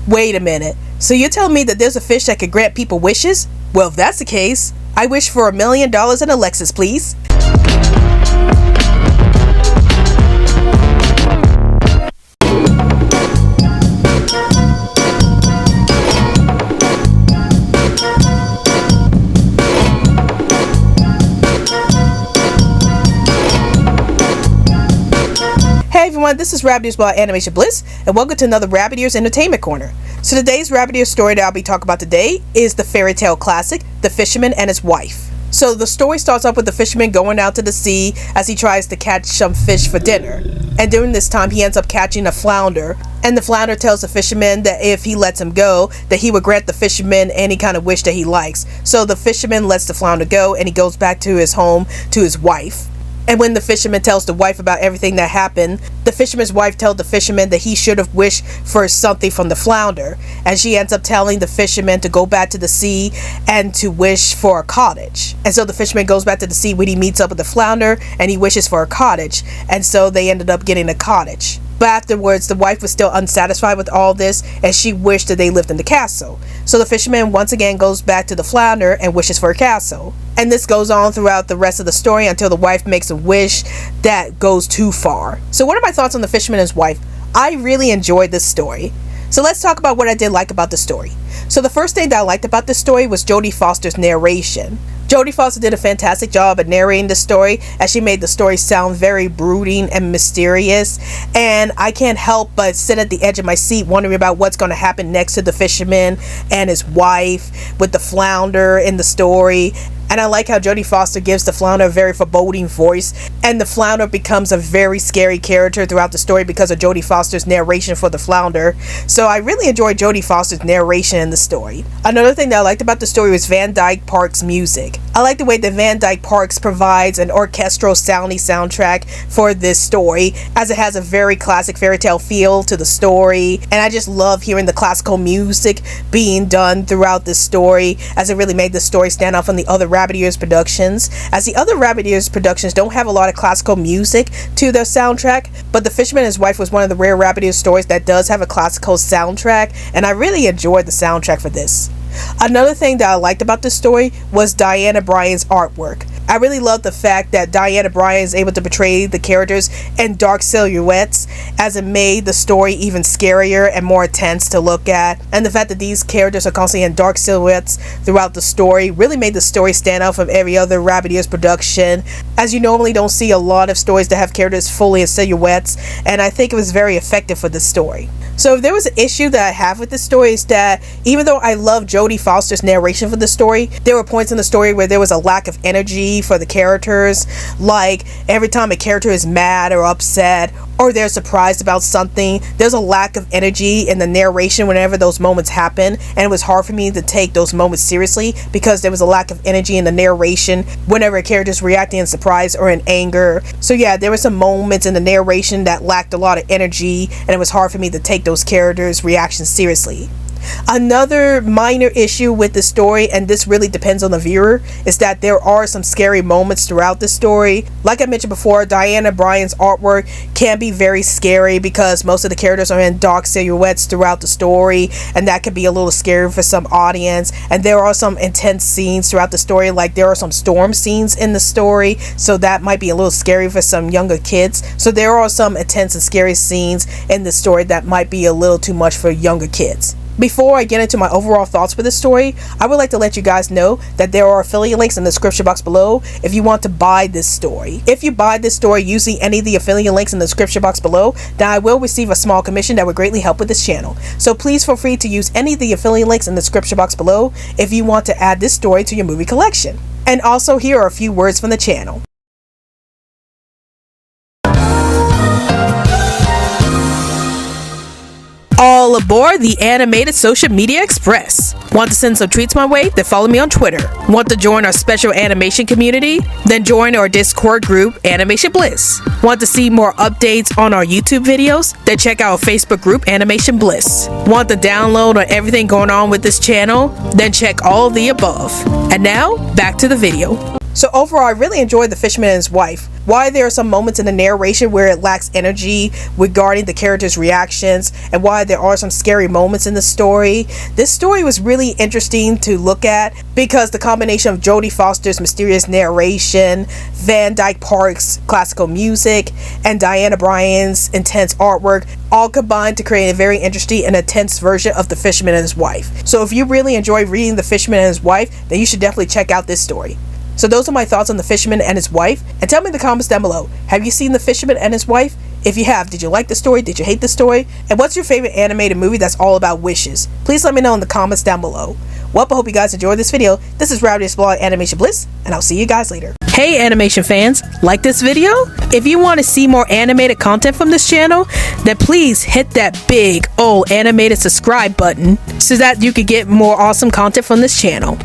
Wait a minute. So you're telling me that there's a fish that can grant people wishes? Well, if that's the case, I wish for $1 million and a Lexus, please. Hey everyone, this is Rabbit Ears by Animation Bliss, and welcome to another Rabbit Ears Entertainment Corner. So today's Rabbit Ears story that I'll be talking about today is the fairy tale classic, The Fisherman and His Wife. So the story starts off with the fisherman going out to the sea as he tries to catch some fish for dinner. And during this time he ends up catching a flounder, and the flounder tells the fisherman that if he lets him go, that he would grant the fisherman any kind of wish that he likes. So the fisherman lets the flounder go and he goes back to his home to his wife. And when the fisherman tells the wife about everything that happened, the fisherman's wife tells the fisherman that he should have wished for something from the flounder. And she ends up telling the fisherman to go back to the sea and to wish for a cottage. And so the fisherman goes back to the sea when he meets up with the flounder and he wishes for a cottage. And so they ended up getting a cottage. But afterwards, the wife was still unsatisfied with all this and she wished that they lived in the castle. So the fisherman once again goes back to the flounder and wishes for a castle. And this goes on throughout the rest of the story until the wife makes a wish that goes too far. So what are my thoughts on The Fisherman and His Wife? I really enjoyed this story. So let's talk about what I did like about the story. So the first thing that I liked about this story was Jodie Foster's narration. Jodie Foster did a fantastic job at narrating the story, as she made the story sound very brooding and mysterious, and I can't help but sit at the edge of my seat wondering about what's going to happen next to the fisherman and his wife with the flounder in the story. And I like how Jodie Foster gives the flounder a very foreboding voice, and the flounder becomes a very scary character throughout the story because of Jodie Foster's narration for the flounder. So I really enjoyed Jodie Foster's narration in the story. Another thing that I liked about the story was Van Dyke Parks' music. I like the way that Van Dyke Parks provides an orchestral sounding soundtrack for this story, as it has a very classic fairy tale feel to the story, and I just love hearing the classical music being done throughout this story, as it really made the story stand out from the other Rabbit Ears productions, as the other Rabbit Ears productions don't have a lot of classical music to their soundtrack, but The Fisherman and His Wife was one of the rare Rabbit Ears stories that does have a classical soundtrack, and I really enjoyed the soundtrack for this. Another thing that I liked about this story was Diana Bryant's artwork. I really love the fact that Diana Bryant is able to portray the characters in dark silhouettes, as it made the story even scarier and more intense to look at. And the fact that these characters are constantly in dark silhouettes throughout the story really made the story stand out from every other Rabbit Ears production, as you normally don't see a lot of stories that have characters fully in silhouettes, and I think it was very effective for this story. So if there was an issue that I have with this story, is that even though I love Jodie Foster's narration for the story, there were points in the story where there was a lack of energy for the characters. Like every time a character is mad or upset or they're surprised about something, there's a lack of energy in the narration whenever those moments happen, and it was hard for me to take those moments seriously because there was a lack of energy in the narration whenever a character is reacting in surprise or in anger. So yeah, there were some moments in the narration that lacked a lot of energy, and it was hard for me to take those characters' reactions seriously. Another minor issue with the story, and this really depends on the viewer, is that there are some scary moments throughout the story. Like I mentioned before, Diana Bryant's artwork can be very scary because most of the characters are in dark silhouettes throughout the story, and that can be a little scary for some audience. And there are some intense scenes throughout the story, like there are some storm scenes in the story, so that might be a little scary for some younger kids. So there are some intense and scary scenes in the story that might be a little too much for younger kids. Before I get into my overall thoughts for this story, I would like to let you guys know that there are affiliate links in the description box below if you want to buy this story. If you buy this story using any of the affiliate links in the description box below, then I will receive a small commission that would greatly help with this channel. So please feel free to use any of the affiliate links in the description box below if you want to add this story to your movie collection. And also, here are a few words from the channel. All aboard the Animated Social Media Express. Want to send some treats my way? Then follow me on Twitter. Want to join our special animation community? Then join our Discord group, Animation Bliss. Want to see more updates on our YouTube videos? Then check out our Facebook group, Animation Bliss. Want to download on everything going on with this channel? Then check all of the above. And now, back to the video. So overall, I really enjoyed The Fisherman and His Wife. Why there are some moments in the narration where it lacks energy regarding the characters' reactions, and why there are some scary moments in the story. This story was really interesting to look at because the combination of Jodie Foster's mysterious narration, Van Dyke Park's classical music, and Diana Bryant's intense artwork all combined to create a very interesting and intense version of The Fisherman and His Wife. So if you really enjoy reading The Fisherman and His Wife, then you should definitely check out this story. So those are my thoughts on The Fisherman and His Wife, and tell me in the comments down below, have you seen The Fisherman and His Wife? If you have, did you like the story? Did you hate the story? And what's your favorite animated movie that's all about wishes? Please let me know in the comments down below. Well, I hope you guys enjoyed this video. This is Rowdy's blog, Animation Bliss, and I'll see you guys later. Hey animation fans, like this video? If you want to see more animated content from this channel, then please hit that big old animated subscribe button so that you can get more awesome content from this channel.